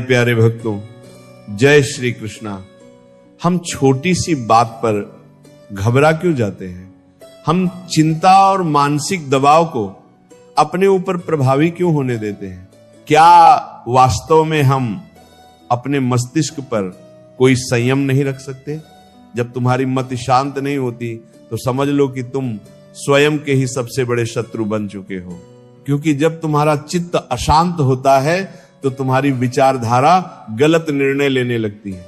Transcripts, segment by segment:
प्यारे भक्तों, जय श्री कृष्णा। हम छोटी सी बात पर घबरा क्यों जाते हैं? हम चिंता और मानसिक दबाव को अपने ऊपर प्रभावी क्यों होने देते हैं? क्या वास्तव में हम अपने मस्तिष्क पर कोई संयम नहीं रख सकते? जब तुम्हारी मति शांत नहीं होती तो समझ लो कि तुम स्वयं के ही सबसे बड़े शत्रु बन चुके हो। क्योंकि जब तुम्हारा चित्त अशांत होता है तो तुम्हारी विचारधारा गलत निर्णय लेने लगती है।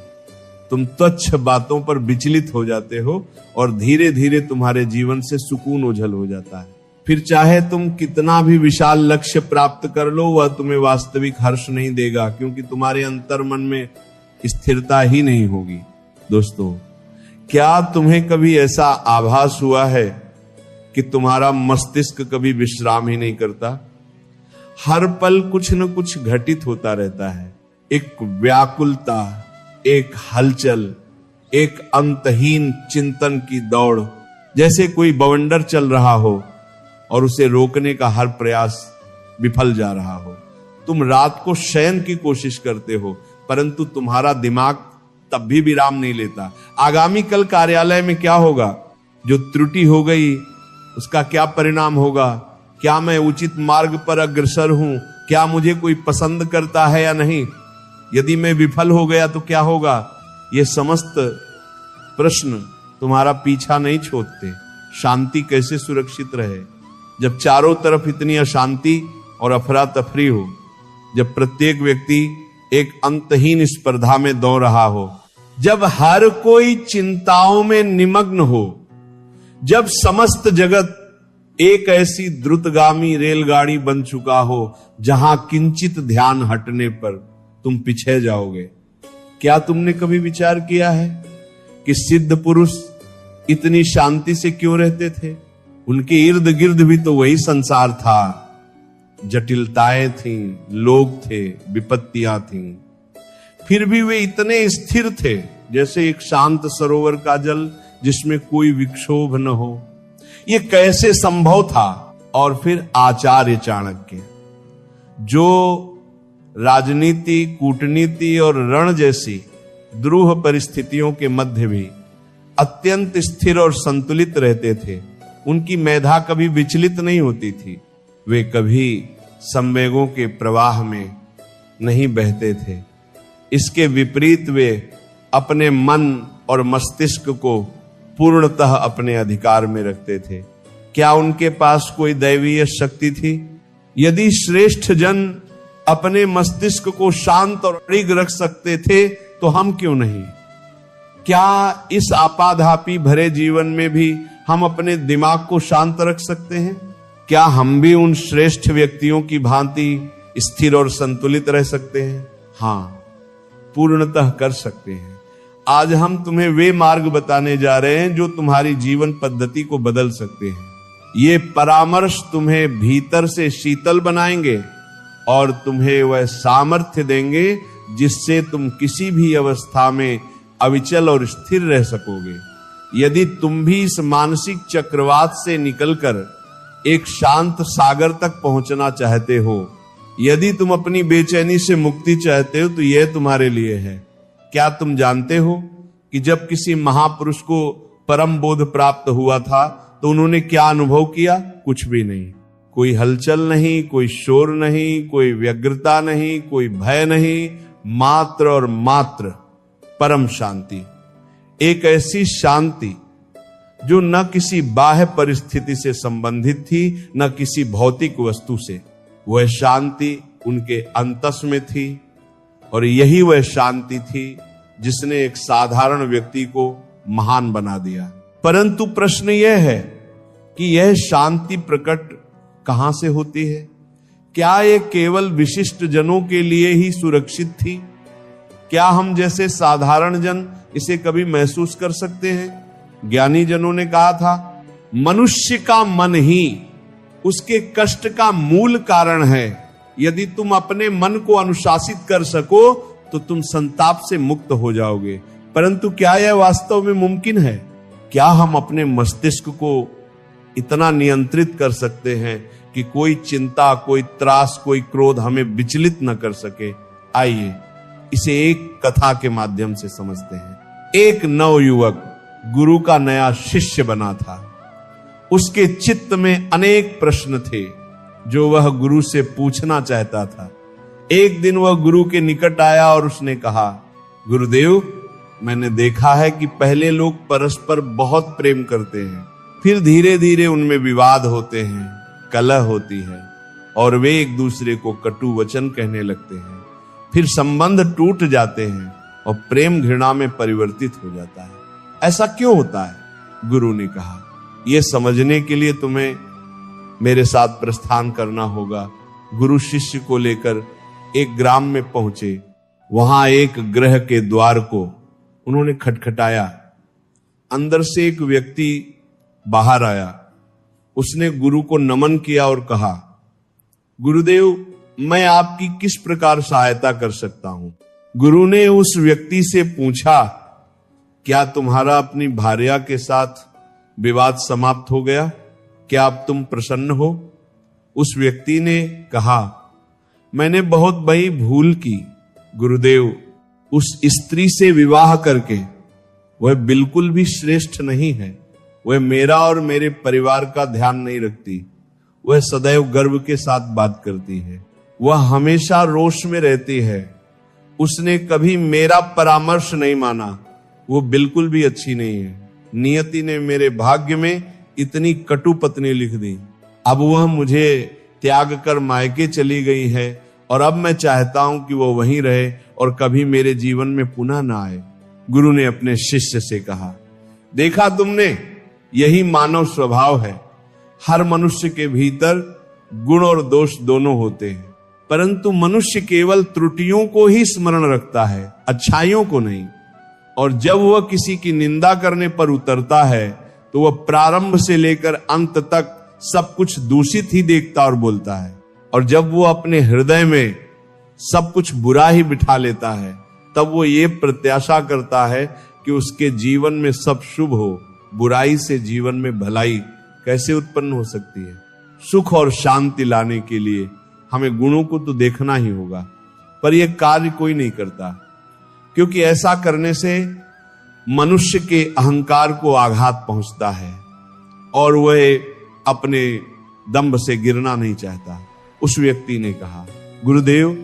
तुम तुच्छ बातों पर विचलित हो जाते हो और धीरे धीरे तुम्हारे जीवन से सुकून ओझल हो जाता है। फिर चाहे तुम कितना भी विशाल लक्ष्य प्राप्त कर लो, वह तुम्हें वास्तविक हर्ष नहीं देगा, क्योंकि तुम्हारे अंतर मन में स्थिरता ही नहीं होगी। दोस्तों, क्या तुम्हें कभी ऐसा आभास हुआ है कि तुम्हारा मस्तिष्क कभी विश्राम ही नहीं करता? हर पल कुछ न कुछ घटित होता रहता है। एक व्याकुलता, एक हलचल, एक अंतहीन चिंतन की दौड़, जैसे कोई बवंडर चल रहा हो और उसे रोकने का हर प्रयास विफल जा रहा हो। तुम रात को शयन की कोशिश करते हो, परंतु तुम्हारा दिमाग तब भी विराम नहीं लेता। आगामी कल कार्यालय में क्या होगा? जो त्रुटि हो गई उसका क्या परिणाम होगा? क्या मैं उचित मार्ग पर अग्रसर हूं? क्या मुझे कोई पसंद करता है या नहीं? यदि मैं विफल हो गया तो क्या होगा? ये समस्त प्रश्न तुम्हारा पीछा नहीं छोड़ते। शांति कैसे सुरक्षित रहे जब चारों तरफ इतनी अशांति और अफरा तफरी हो, जब प्रत्येक व्यक्ति एक अंतहीन स्पर्धा में दौड़ रहा हो, जब हर कोई चिंताओं में निमग्न हो, जब समस्त जगत एक ऐसी द्रुतगामी रेलगाड़ी बन चुका हो जहां किंचित ध्यान हटने पर तुम पीछे जाओगे। क्या तुमने कभी विचार किया है कि सिद्ध पुरुष इतनी शांति से क्यों रहते थे? उनके इर्द गिर्द भी तो वही संसार था। जटिलताएं थीं, लोग थे, विपत्तियां थीं, फिर भी वे इतने स्थिर थे जैसे एक शांत सरोवर का जल जिसमें कोई विक्षोभ न हो। ये कैसे संभव था? और फिर आचार्य चाणक्य, जो राजनीति, कूटनीति और रण जैसी द्रूह परिस्थितियों के मध्य भी अत्यंत स्थिर और संतुलित रहते थे। उनकी मेधा कभी विचलित नहीं होती थी। वे कभी संवेगों के प्रवाह में नहीं बहते थे। इसके विपरीत वे अपने मन और मस्तिष्क को पूर्णतः अपने अधिकार में रखते थे। क्या उनके पास कोई दैवीय शक्ति थी? यदि श्रेष्ठ जन अपने मस्तिष्क को शांत और अड़िग रख सकते थे तो हम क्यों नहीं? क्या इस आपाधापी भरे जीवन में भी हम अपने दिमाग को शांत रख सकते हैं? क्या हम भी उन श्रेष्ठ व्यक्तियों की भांति स्थिर और संतुलित रह सकते हैं? हाँ, पूर्णतः कर सकते हैं। आज हम तुम्हें वे मार्ग बताने जा रहे हैं जो तुम्हारी जीवन पद्धति को बदल सकते हैं। ये परामर्श तुम्हें भीतर से शीतल बनाएंगे और तुम्हें वह सामर्थ्य देंगे जिससे तुम किसी भी अवस्था में अविचल और स्थिर रह सकोगे। यदि तुम भी इस मानसिक चक्रवात से निकलकर एक शांत सागर तक पहुंचना चाहते हो, यदि तुम अपनी बेचैनी से मुक्ति चाहते हो, तो यह तुम्हारे लिए है। क्या तुम जानते हो कि जब किसी महापुरुष को परम बोध प्राप्त हुआ था तो उन्होंने क्या अनुभव किया? कुछ भी नहीं। कोई हलचल नहीं, कोई शोर नहीं, कोई व्यग्रता नहीं, कोई भय नहीं, मात्र और मात्र परम शांति। एक ऐसी शांति जो न किसी बाह्य परिस्थिति से संबंधित थी, न किसी भौतिक वस्तु से। वह शांति उनके अंतस में थी और यही वह शांति थी जिसने एक साधारण व्यक्ति को महान बना दिया। परंतु प्रश्न यह है कि यह शांति प्रकट कहां से होती है? क्या यह केवल विशिष्ट जनों के लिए ही सुरक्षित थी? क्या हम जैसे साधारण जन इसे कभी महसूस कर सकते हैं? ज्ञानी जनों ने कहा था, मनुष्य का मन ही उसके कष्ट का मूल कारण है। यदि तुम अपने मन को अनुशासित कर सको तो तुम संताप से मुक्त हो जाओगे। परंतु क्या यह वास्तव में मुमकिन है? क्या हम अपने मस्तिष्क को इतना नियंत्रित कर सकते हैं कि कोई चिंता, कोई त्रास, कोई क्रोध हमें विचलित न कर सके? आइए इसे एक कथा के माध्यम से समझते हैं। एक नवयुवक गुरु का नया शिष्य बना था। उसके चित्त में अनेक प्रश्न थे जो वह गुरु से पूछना चाहता था। एक दिन वह गुरु के निकट आया और उसने कहा, गुरुदेव, मैंने देखा है कि पहले लोग परस्पर बहुत प्रेम करते हैं, फिर धीरे धीरे उनमें विवाद होते हैं, कलह होती है और वे एक दूसरे को कटु वचन कहने लगते हैं, फिर संबंध टूट जाते हैं और प्रेम घृणा में परिवर्तित हो जाता है। ऐसा क्यों होता है? गुरु ने कहा, यह समझने के लिए तुम्हें मेरे साथ प्रस्थान करना होगा। गुरु शिष्य को लेकर एक ग्राम में पहुंचे। वहां एक गृह के द्वार को उन्होंने खटखटाया। अंदर से एक व्यक्ति बाहर आया। उसने गुरु को नमन किया और कहा, गुरुदेव, मैं आपकी किस प्रकार सहायता कर सकता हूं? गुरु ने उस व्यक्ति से पूछा, क्या तुम्हारा अपनी भार्या के साथ विवाद समाप्त हो गया? क्या अब तुम प्रसन्न हो? उस व्यक्ति ने कहा, मैंने बहुत बड़ी भूल की गुरुदेव। उस स्त्री से विवाह करके वह बिल्कुल भी श्रेष्ठ नहीं है। वह मेरा और मेरे परिवार का ध्यान नहीं रखती। वह सदैव गर्व के साथ बात करती है। वह हमेशा रोष में रहती है। उसने कभी मेरा परामर्श नहीं माना। वो बिल्कुल भी अच्छी नहीं है। नियति ने मेरे भाग्य में इतनी कटु पत्नी लिख दी। अब वह मुझे त्याग कर मायके चली गई है और अब मैं चाहता हूं कि वो वहीं रहे और कभी मेरे जीवन में पुनः ना आए। गुरु ने अपने शिष्य से कहा, देखा तुमने, यही मानव स्वभाव है। हर मनुष्य के भीतर गुण और दोष दोनों होते हैं, परंतु मनुष्य केवल त्रुटियों को ही स्मरण रखता है, अच्छाइयों को नहीं। और जब वह किसी की निंदा करने पर उतरता है तो वह प्रारंभ से लेकर अंत तक सब कुछ दूषित ही देखता और बोलता है। और जब वो अपने हृदय में सब कुछ बुरा ही बिठा लेता है, तब वो ये प्रत्याशा करता है कि उसके जीवन में सब शुभ हो। बुराई से जीवन में भलाई कैसे उत्पन्न हो सकती है? सुख और शांति लाने के लिए हमें गुणों को तो देखना ही होगा, पर यह कार्य कोई नहीं करता, क्योंकि ऐसा करने से मनुष्य के अहंकार को आघात पहुंचता है और वह अपने दंभ से गिरना नहीं चाहता। उस व्यक्ति ने कहा, गुरुदेव,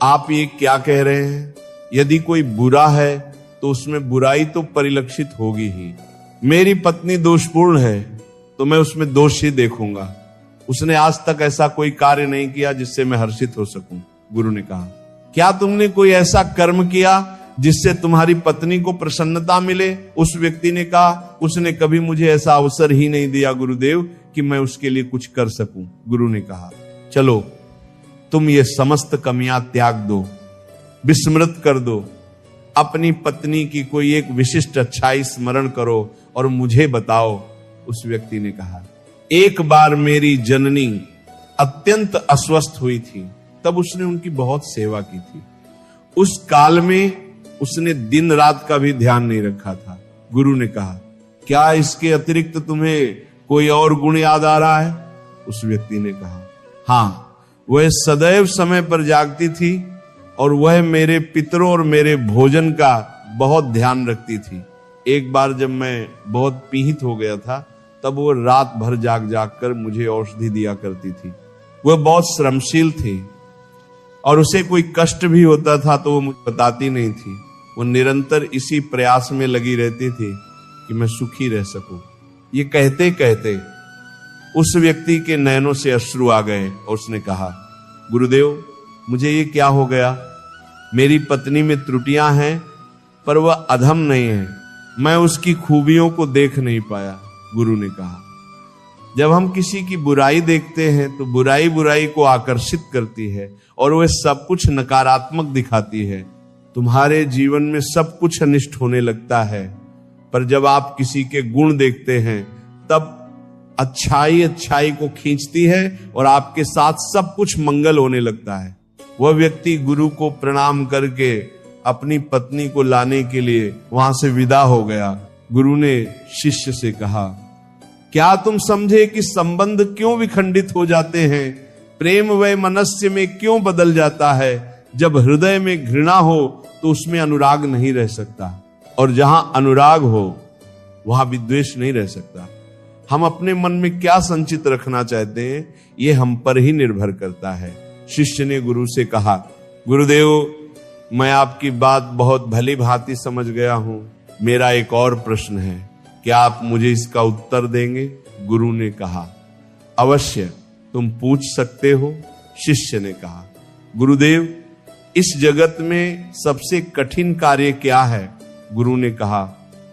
आप ये क्या कह रहे हैं? यदि कोई बुरा है तो उसमें बुराई तो परिलक्षित होगी ही। मेरी पत्नी दोषपूर्ण है तो मैं उसमें दोष ही देखूंगा। उसने आज तक ऐसा कोई कार्य नहीं किया जिससे मैं हर्षित हो सकूं। गुरु ने कहा, क्या तुमने कोई ऐसा कर्म किया जिससे तुम्हारी पत्नी को प्रसन्नता मिले? उस व्यक्ति ने कहा, उसने कभी मुझे ऐसा अवसर ही नहीं दिया गुरुदेव कि मैं उसके लिए कुछ कर सकूं। गुरु ने कहा, चलो तुम ये समस्त कमियां त्याग दो, विस्मृत कर दो, अपनी पत्नी की कोई एक विशिष्ट अच्छाई स्मरण करो और मुझे बताओ। उस व्यक्ति ने कहा, एक बार मेरी जननी अत्यंत अस्वस्थ हुई थी, तब उसने उनकी बहुत सेवा की थी। उस काल में उसने दिन रात का भी ध्यान नहीं रखा था। गुरु ने कहा, क्या इसके अतिरिक्त तुम्हें कोई और गुण याद आ रहा है? उस व्यक्ति ने कहा, हाँ, वह सदैव समय पर जागती थी और वह मेरे पितरों और मेरे भोजन का बहुत ध्यान रखती थी। एक बार जब मैं बहुत पीड़ित हो गया था, तब वो रात भर जाग जाग कर मुझे औषधि दिया करती थी। वह बहुत श्रमशील थी और उसे कोई कष्ट भी होता था तो वो मुझे बताती नहीं थी। वो निरंतर इसी प्रयास में लगी रहती थी कि मैं सुखी रह सकूं। ये कहते कहते उस व्यक्ति के नयनों से अश्रु आ गए और उसने कहा, गुरुदेव, मुझे ये क्या हो गया? मेरी पत्नी में त्रुटियां हैं पर वह अधम नहीं है। मैं उसकी खूबियों को देख नहीं पाया। गुरु ने कहा, जब हम किसी की बुराई देखते हैं तो बुराई बुराई को आकर्षित करती है और वह सब कुछ नकारात्मक दिखाती है। तुम्हारे जीवन में सब कुछ अनिष्ट होने लगता है, पर जब आप किसी के गुण देखते हैं तब अच्छाई अच्छाई को खींचती है और आपके साथ सब कुछ मंगल होने लगता है। वह व्यक्ति गुरु को प्रणाम करके अपनी पत्नी को लाने के लिए वहां से विदा हो गया। गुरु ने शिष्य से कहा, क्या तुम समझे कि संबंध क्यों विखंडित हो जाते हैं? प्रेम वैमनस्य में क्यों बदल जाता है? जब हृदय में घृणा हो तो उसमें अनुराग नहीं रह सकता, और जहां अनुराग हो वहां विद्वेष नहीं रह सकता। हम अपने मन में क्या संचित रखना चाहते हैं, ये हम पर ही निर्भर करता है। शिष्य ने गुरु से कहा, गुरुदेव, मैं आपकी बात बहुत भली भांति समझ गया हूं, मेरा एक और प्रश्न है, क्या आप मुझे इसका उत्तर देंगे? गुरु ने कहा, अवश्य, तुम पूछ सकते हो। शिष्य ने कहा, गुरुदेव, इस जगत में सबसे कठिन कार्य क्या है? गुरु ने कहा,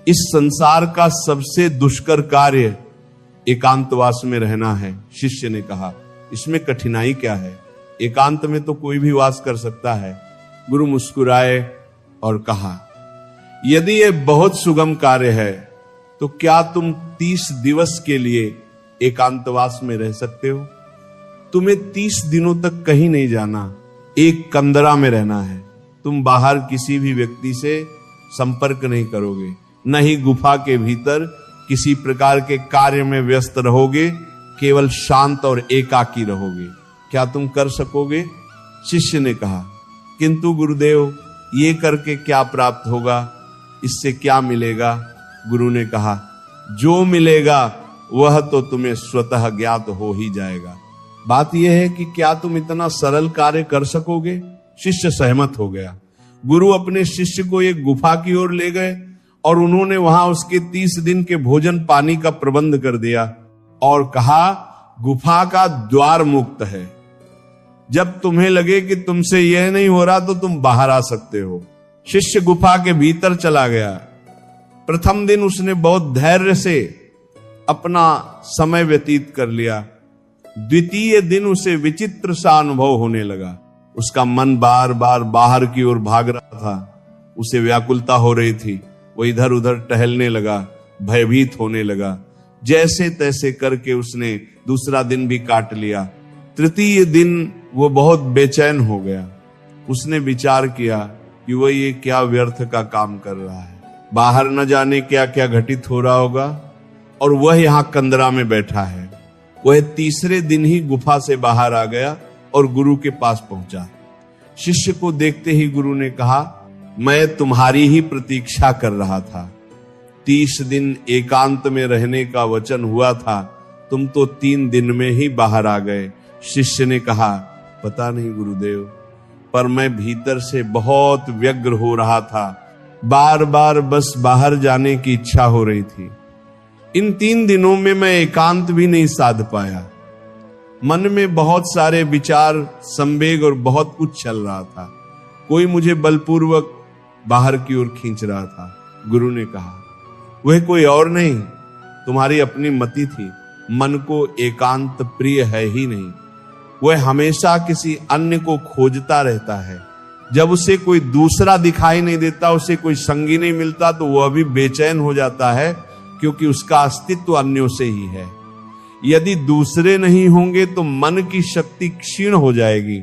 इस संसार का सबसे दुष्कर कार्य एकांतवास में रहना है। शिष्य ने कहा, इसमें कठिनाई क्या है? एकांत में तो कोई भी वास कर सकता है। गुरु मुस्कुराए और कहा, यदि ये बहुत सुगम कार्य है तो क्या तुम 30 दिवस के लिए एकांतवास में रह सकते हो? तुम्हें 30 दिनों तक कहीं नहीं जाना, एक कंदरा में रहना है। तुम बाहर किसी भी व्यक्ति से संपर्क नहीं करोगे, न ही गुफा के भीतर किसी प्रकार के कार्य में व्यस्त रहोगे, केवल शांत और एकाकी रहोगे। क्या तुम कर सकोगे? शिष्य ने कहा, किंतु गुरुदेव, ये करके क्या प्राप्त होगा, इससे क्या मिलेगा? गुरु ने कहा, जो मिलेगा वह तो तुम्हें स्वतः ज्ञात हो ही जाएगा। बात यह है कि क्या तुम इतना सरल कार्य कर सकोगे? शिष्य सहमत हो गया। गुरु अपने शिष्य को एक गुफा की ओर ले गए और उन्होंने वहां उसके 30 दिन के भोजन पानी का प्रबंध कर दिया और कहा, गुफा का द्वार मुक्त है, जब तुम्हें लगे कि तुमसे यह नहीं हो रहा तो तुम बाहर आ सकते हो। शिष्य गुफा के भीतर चला गया। प्रथम दिन उसने बहुत धैर्य से अपना समय व्यतीत कर लिया। द्वितीय दिन उसे विचित्र सा अनुभव होने लगा। उसका मन बार बार बाहर की ओर भाग रहा था, उसे व्याकुलता हो रही थी। वो इधर उधर टहलने लगा, भयभीत होने लगा। जैसे तैसे करके उसने दूसरा दिन भी काट लिया। तृतीय दिन वो बहुत बेचैन हो गया। उसने विचार किया कि वह ये क्या व्यर्थ का काम कर रहा है, बाहर न जाने क्या क्या घटित हो रहा होगा, और वह यहां कंदरा में बैठा है। वह तीसरे दिन ही गुफा से बाहर आ गया और गुरु के पास पहुंचा। शिष्य को देखते ही गुरु ने कहा, मैं तुम्हारी ही प्रतीक्षा कर रहा था। 30 दिन एकांत में रहने का वचन हुआ था, तुम तो 3 दिन में ही बाहर आ गए। शिष्य ने कहा, पता नहीं गुरुदेव, पर मैं भीतर से बहुत व्यग्र हो रहा था, बार बार बस बाहर जाने की इच्छा हो रही थी। इन 3 दिनों में मैं एकांत भी नहीं साध पाया। मन में बहुत सारे विचार, संवेग और बहुत कुछ चल रहा था। कोई मुझे बलपूर्वक बाहर की ओर खींच रहा था। गुरु ने कहा, वह कोई और नहीं, तुम्हारी अपनी मति थी। मन को एकांत प्रिय है ही नहीं, वह हमेशा किसी अन्य को खोजता रहता है। जब उसे कोई दूसरा दिखाई नहीं देता, उसे कोई संगी नहीं मिलता, तो वह भी बेचैन हो जाता है, क्योंकि उसका अस्तित्व अन्यों से ही है। यदि दूसरे नहीं होंगे तो मन की शक्ति क्षीण हो जाएगी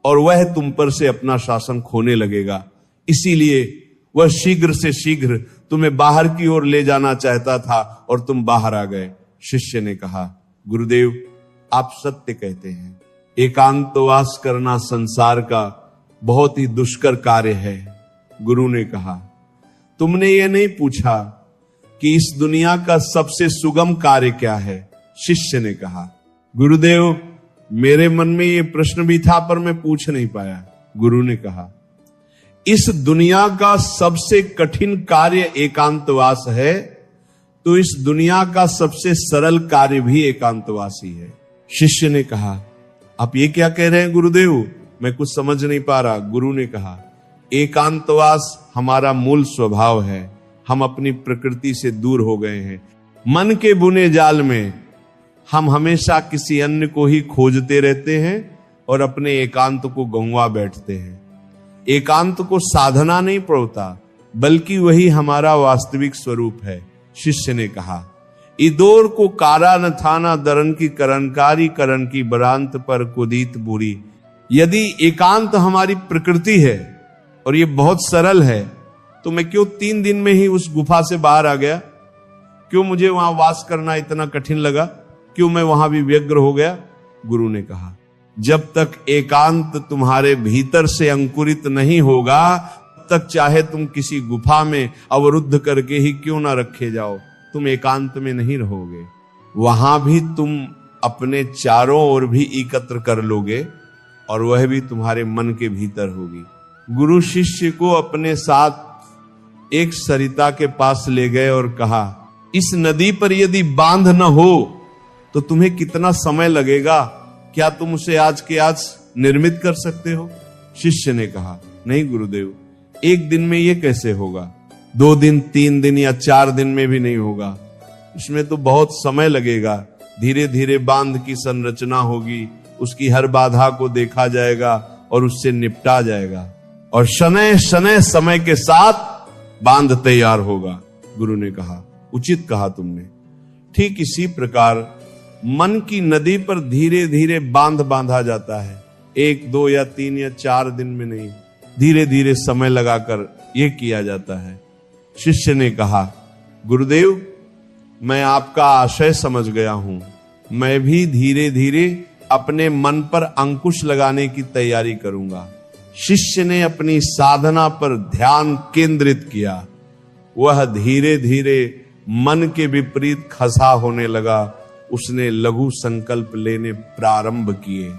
और वह तुम पर से अपना शासन खोने लगेगा। इसीलिए वह शीघ्र से शीघ्र तुम्हें बाहर की ओर ले जाना चाहता था और तुम बाहर आ गए। शिष्य ने कहा, गुरुदेव, आप सत्य कहते हैं, एकांतवास करना संसार का बहुत ही दुष्कर कार्य है। गुरु ने कहा, तुमने ये नहीं पूछा कि इस दुनिया का सबसे सुगम कार्य क्या है? शिष्य ने कहा, गुरुदेव, मेरे मन में ये प्रश्न भी था पर मैं पूछ नहीं पाया। गुरु ने कहा, इस दुनिया का सबसे कठिन कार्य एकांतवास है, तो इस दुनिया का सबसे सरल कार्य भी एकांतवास ही है। शिष्य ने कहा, आप ये क्या कह रहे हैं गुरुदेव, मैं कुछ समझ नहीं पा रहा। गुरु ने कहा, एकांतवास हमारा मूल स्वभाव है। हम अपनी प्रकृति से दूर हो गए हैं। मन के बुने जाल में हम हमेशा किसी अन्य को ही खोजते रहते हैं और अपने एकांत को गंवा बैठते हैं। एकांत को साधना नहीं पड़ता, बल्कि वही हमारा वास्तविक स्वरूप है। शिष्य ने कहा, इदोर को कारा न थाना दरन की करणकारी करण की बरांत पर कुदीत बुरी। यदि एकांत हमारी प्रकृति है और ये बहुत सरल है, तो मैं क्यों 3 दिन में ही उस गुफा से बाहर आ गया? क्यों मुझे वहां वास करना इतना कठिन लगा? क्यों मैं वहां भी व्यग्र हो गया? गुरु ने कहा, जब तक एकांत तुम्हारे भीतर से अंकुरित नहीं होगा, तक चाहे तुम किसी गुफा में अवरुद्ध करके ही क्यों ना रखे जाओ, तुम एकांत में नहीं रहोगे। वहां भी तुम अपने चारों ओर भी एकत्र कर लोगे और वह भी तुम्हारे मन के भीतर होगी। गुरु शिष्य को अपने साथ एक सरिता के पास ले गए और कहा, इस नदी पर यदि बांध न हो तो तुम्हें कितना समय लगेगा, क्या तुम उसे आज के आज निर्मित कर सकते हो? शिष्य ने कहा, नहीं गुरुदेव, एक दिन में ये कैसे होगा, 2 दिन 3 दिन या 4 दिन में भी नहीं होगा, इसमें तो बहुत समय लगेगा। धीरे धीरे बांध की संरचना होगी, उसकी हर बाधा को देखा जाएगा और उससे निपटा जाएगा और शनै शनै समय के साथ बांध तैयार होगा। गुरु ने कहा, उचित कहा तुमने। ठीक इसी प्रकार मन की नदी पर धीरे धीरे बांध बांधा जाता है, 1 2 या 3 या 4 दिन में नहीं, धीरे धीरे समय लगाकर यह किया जाता है। शिष्य ने कहा, गुरुदेव मैं आपका आशय समझ गया हूं, मैं भी धीरे धीरे अपने मन पर अंकुश लगाने की तैयारी करूंगा। शिष्य ने अपनी साधना पर ध्यान केंद्रित किया। वह धीरे धीरे मन के विपरीत खसा होने लगा। उसने लघु संकल्प लेने प्रारंभ किए।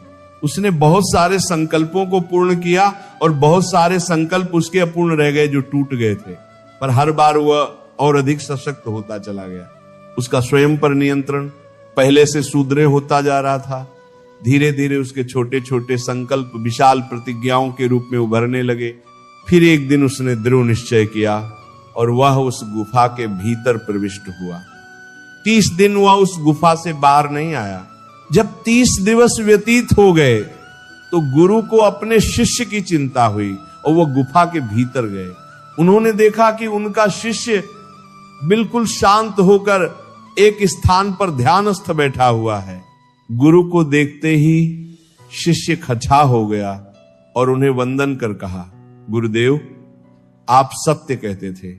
उसने बहुत सारे संकल्पों को पूर्ण किया और बहुत सारे संकल्प उसके अपूर्ण रह गए जो टूट गए थे, पर हर बार वह और अधिक सशक्त होता चला गया। उसका स्वयं पर नियंत्रण पहले से सुदृढ़ होता जा रहा था। धीरे धीरे उसके छोटे छोटे संकल्प विशाल प्रतिज्ञाओं के रूप में उभरने लगे। फिर एक दिन उसने दृढ़ निश्चय किया और वह उस गुफा के भीतर प्रविष्ट हुआ। 30 दिन वह उस गुफा से बाहर नहीं आया। जब 30 दिवस व्यतीत हो गए तो गुरु को अपने शिष्य की चिंता हुई और वह गुफा के भीतर गए। उन्होंने देखा कि उनका शिष्य बिल्कुल शांत होकर एक स्थान पर ध्यानस्थ बैठा हुआ है। गुरु को देखते ही शिष्य खचा हो गया और उन्हें वंदन कर कहा, गुरुदेव आप सत्य कहते थे,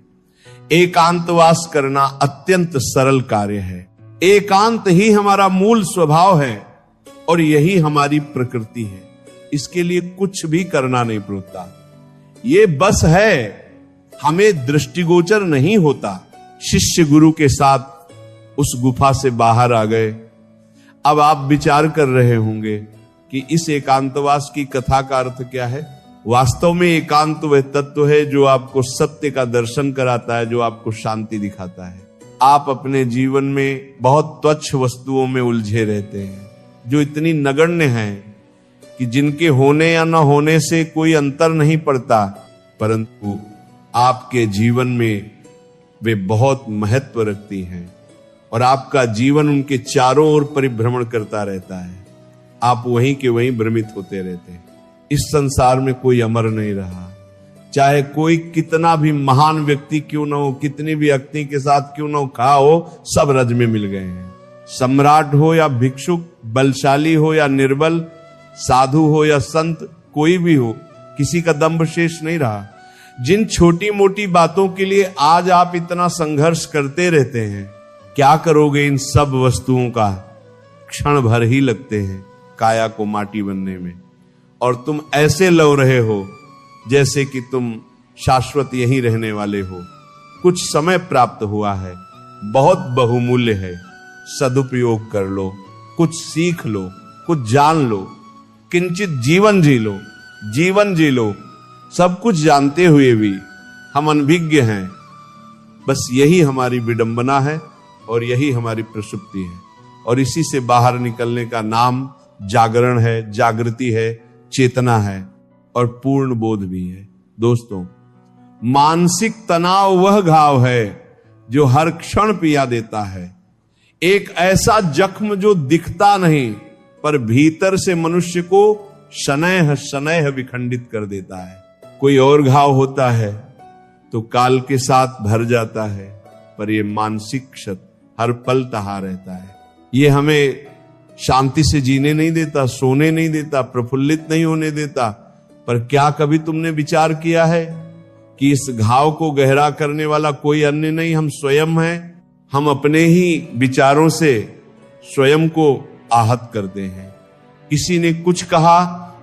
एकांतवास करना अत्यंत सरल कार्य है। एकांत ही हमारा मूल स्वभाव है और यही हमारी प्रकृति है। इसके लिए कुछ भी करना नहीं पड़ता। ये बस है, हमें दृष्टिगोचर नहीं होता। शिष्य गुरु के साथ उस गुफा से बाहर आ गए। अब आप विचार कर रहे होंगे कि इस एकांतवास की कथा का अर्थ क्या है। वास्तव में एकांत वह तत्व है जो आपको सत्य का दर्शन कराता है, जो आपको शांति दिखाता है। आप अपने जीवन में बहुत तुच्छ वस्तुओं में उलझे रहते हैं जो इतनी नगण्य हैं कि जिनके होने या न होने से कोई अंतर नहीं पड़ता, परंतु आपके जीवन में वे बहुत महत्व रखती हैं और आपका जीवन उनके चारों ओर परिभ्रमण करता रहता है। आप वहीं के वहीं भ्रमित होते रहते हैं। इस संसार में कोई अमर नहीं रहा, चाहे कोई कितना भी महान व्यक्ति क्यों न हो, कितनी भी अग्नि के साथ क्यों न हो, खा हो, सब रज में मिल गए हैं। सम्राट हो या भिक्षुक, बलशाली हो या निर्बल, साधु हो या संत, कोई भी हो, किसी का दंभ शेष नहीं रहा। जिन छोटी मोटी बातों के लिए आज आप इतना संघर्ष करते रहते हैं, क्या करोगे इन सब वस्तुओं का? क्षण भर ही लगते हैं काया को माटी बनने में, और तुम ऐसे लव रहे हो जैसे कि तुम शाश्वत यहीं रहने वाले हो। कुछ समय प्राप्त हुआ है, बहुत बहुमूल्य है, सदुपयोग कर लो, कुछ सीख लो, कुछ जान लो, किंचित जीवन जी लो, जीवन जी लो। सब कुछ जानते हुए भी हम अनभिज्ञ हैं। बस यही हमारी विडंबना है और यही हमारी प्रसुप्ति है, और इसी से बाहर निकलने का नाम जागरण है, जागृति है, चेतना है और पूर्ण बोध भी है। दोस्तों, मानसिक तनाव वह घाव है जो हर क्षण पीड़ा देता है। एक ऐसा जख्म जो दिखता नहीं पर भीतर से मनुष्य को शनैः शनैः विखंडित कर देता है। कोई और घाव होता है तो काल के साथ भर जाता है, पर यह मानसिक क्षत हर पल तहा रहता है। ये हमें शांति से जीने नहीं देता, सोने नहीं देता, प्रफुल्लित नहीं होने देता। पर क्या कभी तुमने विचार किया है कि इस घाव को गहरा करने वाला कोई अन्य नहीं, हम स्वयं हैं। हम अपने ही विचारों से स्वयं को आहत करते हैं। किसी ने कुछ कहा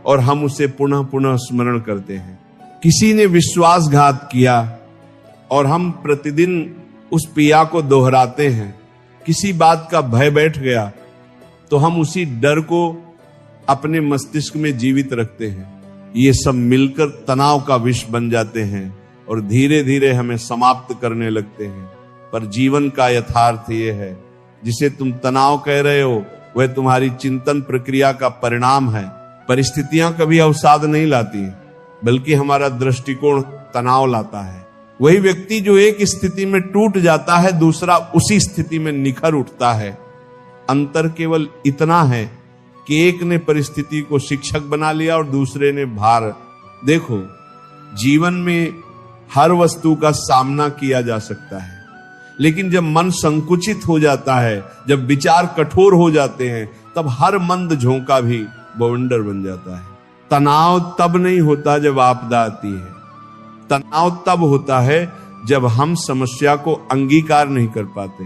और हम उसे पुनः पुनः स्मरण करते हैं। किसी ने विश्वासघात किया और हम प्रतिदिन उस पिया को दोहराते हैं, किसी बात का भय बैठ गया तो हम उसी डर को अपने मस्तिष्क में जीवित रखते हैं। ये सब मिलकर तनाव का विष बन जाते हैं और धीरे धीरे हमें समाप्त करने लगते हैं। पर जीवन का यथार्थ ये है, जिसे तुम तनाव कह रहे हो वह तुम्हारी चिंतन प्रक्रिया का परिणाम है। परिस्थितियां कभी अवसाद नहीं लाती, बल्कि हमारा दृष्टिकोण तनाव लाता है। वही व्यक्ति जो एक स्थिति में टूट जाता है, दूसरा उसी स्थिति में निखर उठता है। अंतर केवल इतना है कि एक ने परिस्थिति को शिक्षक बना लिया और दूसरे ने भार। देखो, जीवन में हर वस्तु का सामना किया जा सकता है, लेकिन जब मन संकुचित हो जाता है, जब विचार कठोर हो जाते हैं, तब हर मंद झोंका भी बवंडर बन जाता है। तनाव तब नहीं होता जब आपदा आती है, तनाव तब होता है जब हम समस्या को अंगीकार नहीं कर पाते।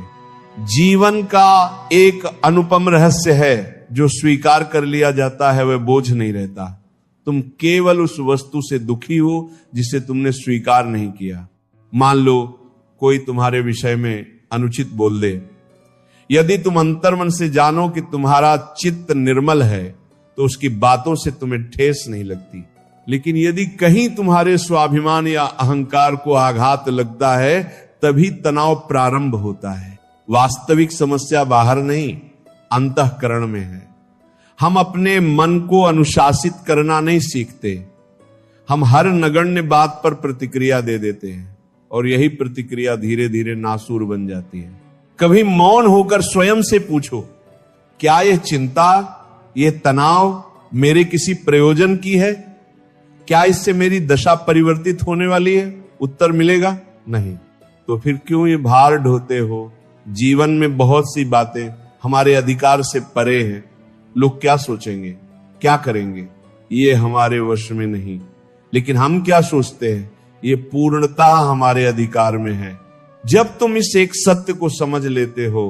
जीवन का एक अनुपम रहस्य है, जो स्वीकार कर लिया जाता है वह बोझ नहीं रहता। तुम केवल उस वस्तु से दुखी हो जिसे तुमने स्वीकार नहीं किया। मान लो कोई तुम्हारे विषय में अनुचित बोल दे, यदि तुम अंतर्मन से जानो कि तुम्हारा चित्त निर्मल है तो उसकी बातों से तुम्हें ठेस नहीं लगती। लेकिन यदि कहीं तुम्हारे स्वाभिमान या अहंकार को आघात लगता है, तभी तनाव प्रारंभ होता है। वास्तविक समस्या बाहर नहीं, अंतःकरण में है। हम अपने मन को अनुशासित करना नहीं सीखते। हम हर नगण्य बात पर प्रतिक्रिया दे देते हैं और यही प्रतिक्रिया धीरे धीरे नासूर बन जाती है। कभी मौन होकर स्वयं से पूछो, क्या यह चिंता, यह तनाव मेरे किसी प्रयोजन की है? क्या इससे मेरी दशा परिवर्तित होने वाली है? उत्तर मिलेगा नहीं। तो फिर क्यों ये भार ढोते हो? जीवन में बहुत सी बातें हमारे अधिकार से परे हैं। लोग क्या सोचेंगे, क्या करेंगे, ये हमारे वश में नहीं। लेकिन हम क्या सोचते हैं, ये पूर्णतः हमारे अधिकार में है। जब तुम इस एक सत्य को समझ लेते हो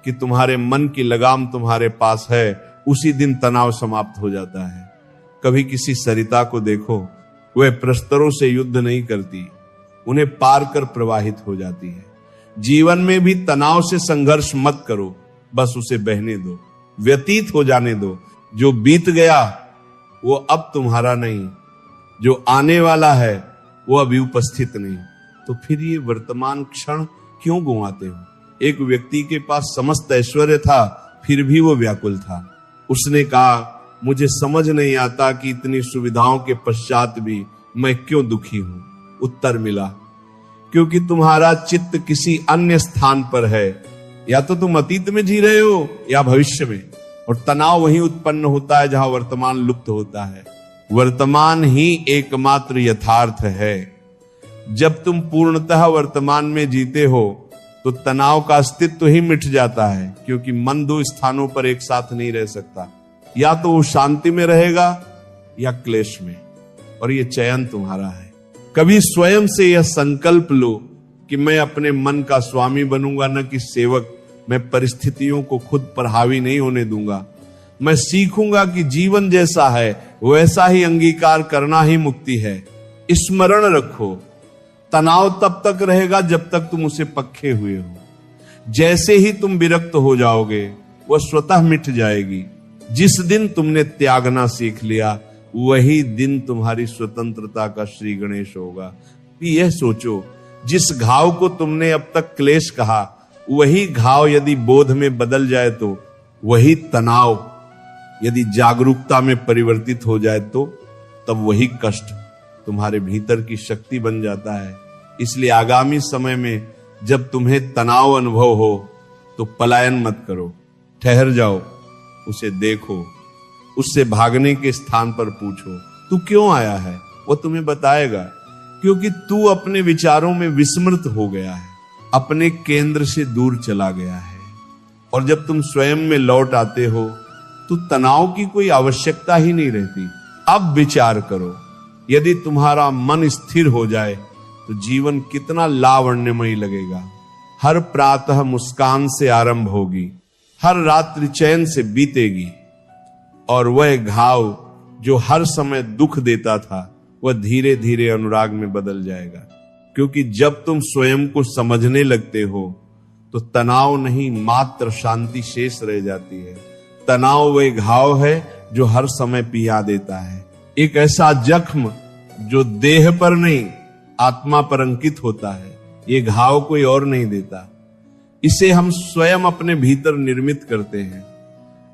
कि तुम्हारे मन की लगाम तुम्हारे पास है, उसी दिन तनाव समाप्त हो जाता है। कभी किसी सरिता को देखो, वह प्रस्तरों से युद्ध नहीं करती, उन्हें पार कर प्रवाहित हो जाती है। जीवन में भी तनाव से संघर्ष मत करो, बस उसे बहने दो, व्यतीत हो जाने दो। जो बीत गया वो अब तुम्हारा नहीं, जो आने वाला है वो अभी उपस्थित नहीं। तो फिर ये वर्तमान क्षण क्यों गुंवाते हो? एक व्यक्ति के पास समस्त ऐश्वर्य था, फिर भी वो व्याकुल था। उसने कहा, मुझे समझ नहीं आता कि इतनी सुविधाओं के पश्चात भी मैं क्यों दुखी हूं। उत्तर मिला, क्योंकि तुम्हारा चित्त किसी अन्य स्थान पर है। या तो तुम अतीत में जी रहे हो या भविष्य में, और तनाव वहीं उत्पन्न होता है जहां वर्तमान लुप्त होता है। वर्तमान ही एकमात्र यथार्थ है। जब तुम पूर्णतः वर्तमान में जीते हो तो तनाव का अस्तित्व ही मिट जाता है, क्योंकि मन दो स्थानों पर एक साथ नहीं रह सकता। या तो वो शांति में रहेगा या क्लेश में, और ये चयन तुम्हारा है। कभी स्वयं से यह संकल्प लो कि मैं अपने मन का स्वामी बनूंगा, न कि सेवक। मैं परिस्थितियों को खुद पर हावी नहीं होने दूंगा। मैं सीखूंगा कि जीवन जैसा है वैसा ही अंगीकार करना ही मुक्ति है। स्मरण रखो, तनाव तब तक रहेगा जब तक तुम उसे पक्के हुए हो। जैसे ही तुम विरक्त हो जाओगे, वह स्वतः मिट जाएगी। जिस दिन तुमने त्यागना सीख लिया, वही दिन तुम्हारी स्वतंत्रता का श्री गणेश होगा। यह सोचो, जिस घाव को तुमने अब तक क्लेश कहा, वही घाव यदि बोध में बदल जाए तो, वही तनाव यदि जागरूकता में परिवर्तित हो जाए तो, तब वही कष्ट तुम्हारे भीतर की शक्ति बन जाता है। इसलिए आगामी समय में जब तुम्हें तनाव अनुभव हो तो पलायन मत करो, ठहर जाओ, उसे देखो, उससे भागने के स्थान पर पूछो, तू क्यों आया है? वो तुम्हें बताएगा, क्योंकि तू अपने विचारों में विस्मृत हो गया है, अपने केंद्र से दूर चला गया है। और जब तुम स्वयं में लौट आते हो तो तनाव की कोई आवश्यकता ही नहीं रहती। अब विचार करो, यदि तुम्हारा मन स्थिर हो जाए तो जीवन कितना लावण्यमयी लगेगा। हर प्रातः मुस्कान से आरंभ होगी, हर रात्रि चैन से बीतेगी, और वह घाव जो हर समय दुख देता था वह धीरे धीरे अनुराग में बदल जाएगा। क्योंकि जब तुम स्वयं को समझने लगते हो तो तनाव नहीं, मात्र शांति शेष रह जाती है। तनाव वह घाव है जो हर समय पिया देता है, एक ऐसा जख्म जो देह पर नहीं आत्मा पर अंकित होता है। ये घाव कोई और नहीं देता, इसे हम स्वयं अपने भीतर निर्मित करते हैं,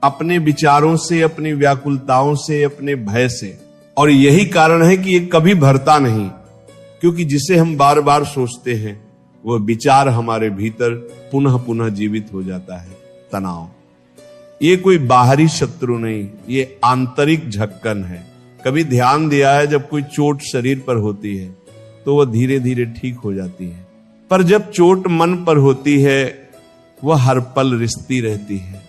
अपने विचारों से, अपनी व्याकुलताओं से, अपने भय से। और यही कारण है कि ये कभी भरता नहीं, क्योंकि जिसे हम बार बार सोचते हैं वह विचार हमारे भीतर पुनः पुनः जीवित हो जाता है। तनाव ये कोई बाहरी शत्रु नहीं, ये आंतरिक झक्कन है। कभी ध्यान दिया है, जब कोई चोट शरीर पर होती है तो वह धीरे धीरे ठीक हो जाती है, पर जब चोट मन पर होती है वह हर पल रिश्ती रहती है।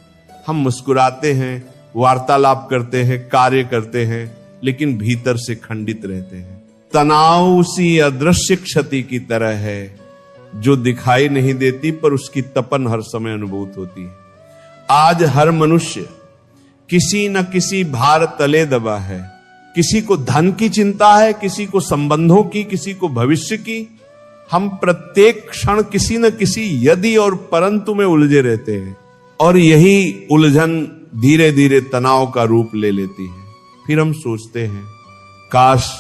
हम मुस्कुराते हैं, वार्तालाप करते हैं, कार्य करते हैं, लेकिन भीतर से खंडित रहते हैं। तनाव उसी अदृश्य क्षति की तरह है जो दिखाई नहीं देती, पर उसकी तपन हर समय अनुभूत होती है। आज हर मनुष्य किसी न किसी भार तले दबा है। किसी को धन की चिंता है, किसी को संबंधों की, किसी को भविष्य की। हम प्रत्येक क्षण किसी न किसी यदि और परंतु में उलझे रहते हैं, और यही उलझन धीरे धीरे तनाव का रूप ले लेती है। फिर हम सोचते हैं काश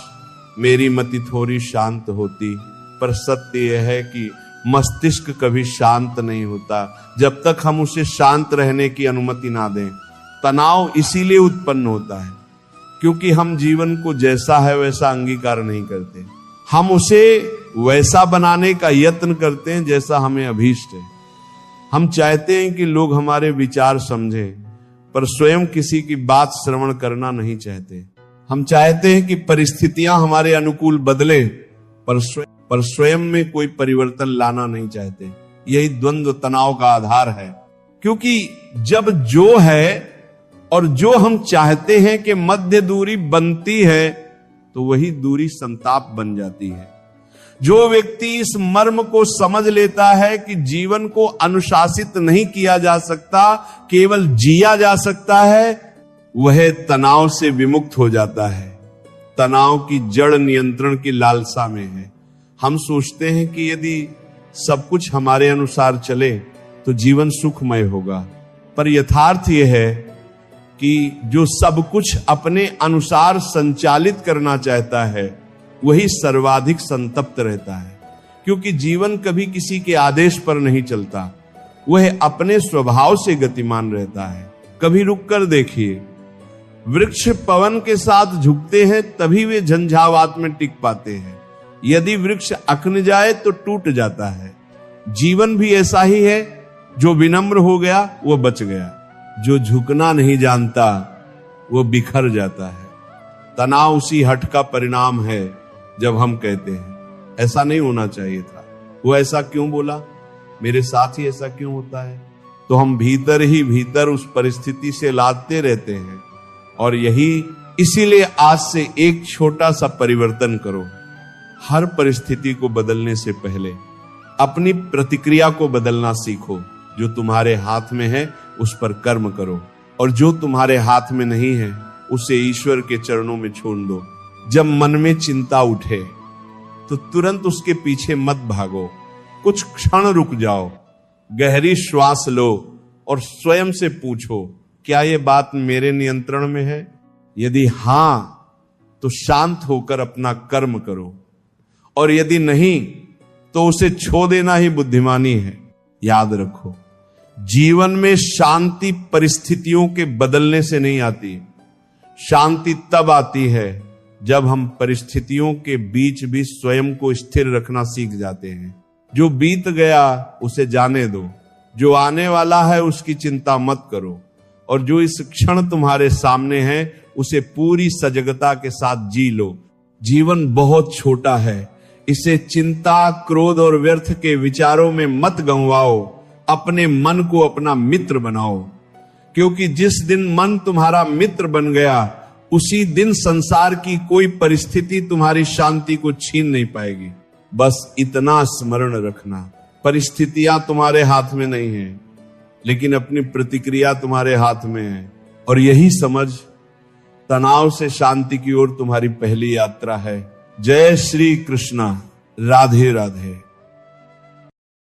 मेरी मति थोड़ी शांत होती, पर सत्य यह है कि मस्तिष्क कभी शांत नहीं होता जब तक हम उसे शांत रहने की अनुमति ना दें। तनाव इसीलिए उत्पन्न होता है क्योंकि हम जीवन को जैसा है वैसा अंगीकार नहीं करते। हम उसे वैसा बनाने का यत्न करते हैं जैसा हमें अभीष्ट है। हम चाहते हैं कि लोग हमारे विचार समझें, पर स्वयं किसी की बात श्रवण करना नहीं चाहते। हम चाहते हैं कि परिस्थितियां हमारे अनुकूल बदले, पर स्वयं में कोई परिवर्तन लाना नहीं चाहते। यही द्वंद्व तनाव का आधार है। क्योंकि जब जो है और जो हम चाहते हैं कि मध्य दूरी बनती है, तो वही दूरी संताप बन जाती है। जो व्यक्ति इस मर्म को समझ लेता है कि जीवन को अनुशासित नहीं किया जा सकता, केवल जिया जा सकता है, वह तनाव से विमुक्त हो जाता है। तनाव की जड़ नियंत्रण की लालसा में है। हम सोचते हैं कि यदि सब कुछ हमारे अनुसार चले तो जीवन सुखमय होगा, पर यथार्थ यह है कि जो सब कुछ अपने अनुसार संचालित करना चाहता है वही सर्वाधिक संतप्त रहता है। क्योंकि जीवन कभी किसी के आदेश पर नहीं चलता, वह अपने स्वभाव से गतिमान रहता है। कभी रुक कर देखिए, वृक्ष पवन के साथ झुकते हैं तभी वे झंझावात में टिक पाते हैं। यदि वृक्ष अकन जाए तो टूट जाता है। जीवन भी ऐसा ही है, जो विनम्र हो गया वह बच गया, जो झुकना नहीं जानता वह बिखर जाता है। तनाव उसी हठ का परिणाम है। जब हम कहते हैं ऐसा नहीं होना चाहिए था, वो ऐसा क्यों बोला, मेरे साथ ही ऐसा क्यों होता है, तो हम भीतर ही भीतर उस परिस्थिति से लादते रहते हैं। और यही इसीलिए आज से एक छोटा सा परिवर्तन करो। हर परिस्थिति को बदलने से पहले अपनी प्रतिक्रिया को बदलना सीखो। जो तुम्हारे हाथ में है उस पर कर्म करो, और जो तुम्हारे हाथ में नहीं है उसे ईश्वर के चरणों में छोड़ दो। जब मन में चिंता उठे तो तुरंत उसके पीछे मत भागो, कुछ क्षण रुक जाओ, गहरी श्वास लो और स्वयं से पूछो, क्या यह बात मेरे नियंत्रण में है? यदि हां, तो शांत होकर अपना कर्म करो, और यदि नहीं तो उसे छोड़ देना ही बुद्धिमानी है। याद रखो, जीवन में शांति परिस्थितियों के बदलने से नहीं आती। शांति तब आती है जब हम परिस्थितियों के बीच भी स्वयं को स्थिर रखना सीख जाते हैं। जो बीत गया उसे जाने दो, जो आने वाला है उसकी चिंता मत करो, और जो इस क्षण तुम्हारे सामने है उसे पूरी सजगता के साथ जी लो। जीवन बहुत छोटा है, इसे चिंता, क्रोध और व्यर्थ के विचारों में मत गंवाओ। अपने मन को अपना मित्र बनाओ, क्योंकि जिस दिन मन तुम्हारा मित्र बन गया उसी दिन संसार की कोई परिस्थिति तुम्हारी शांति को छीन नहीं पाएगी। बस इतना स्मरण रखना, परिस्थितियां तुम्हारे हाथ में नहीं है, लेकिन अपनी प्रतिक्रिया तुम्हारे हाथ में है। और यही समझ तनाव से शांति की ओर तुम्हारी पहली यात्रा है। जय श्री कृष्णा। राधे राधे।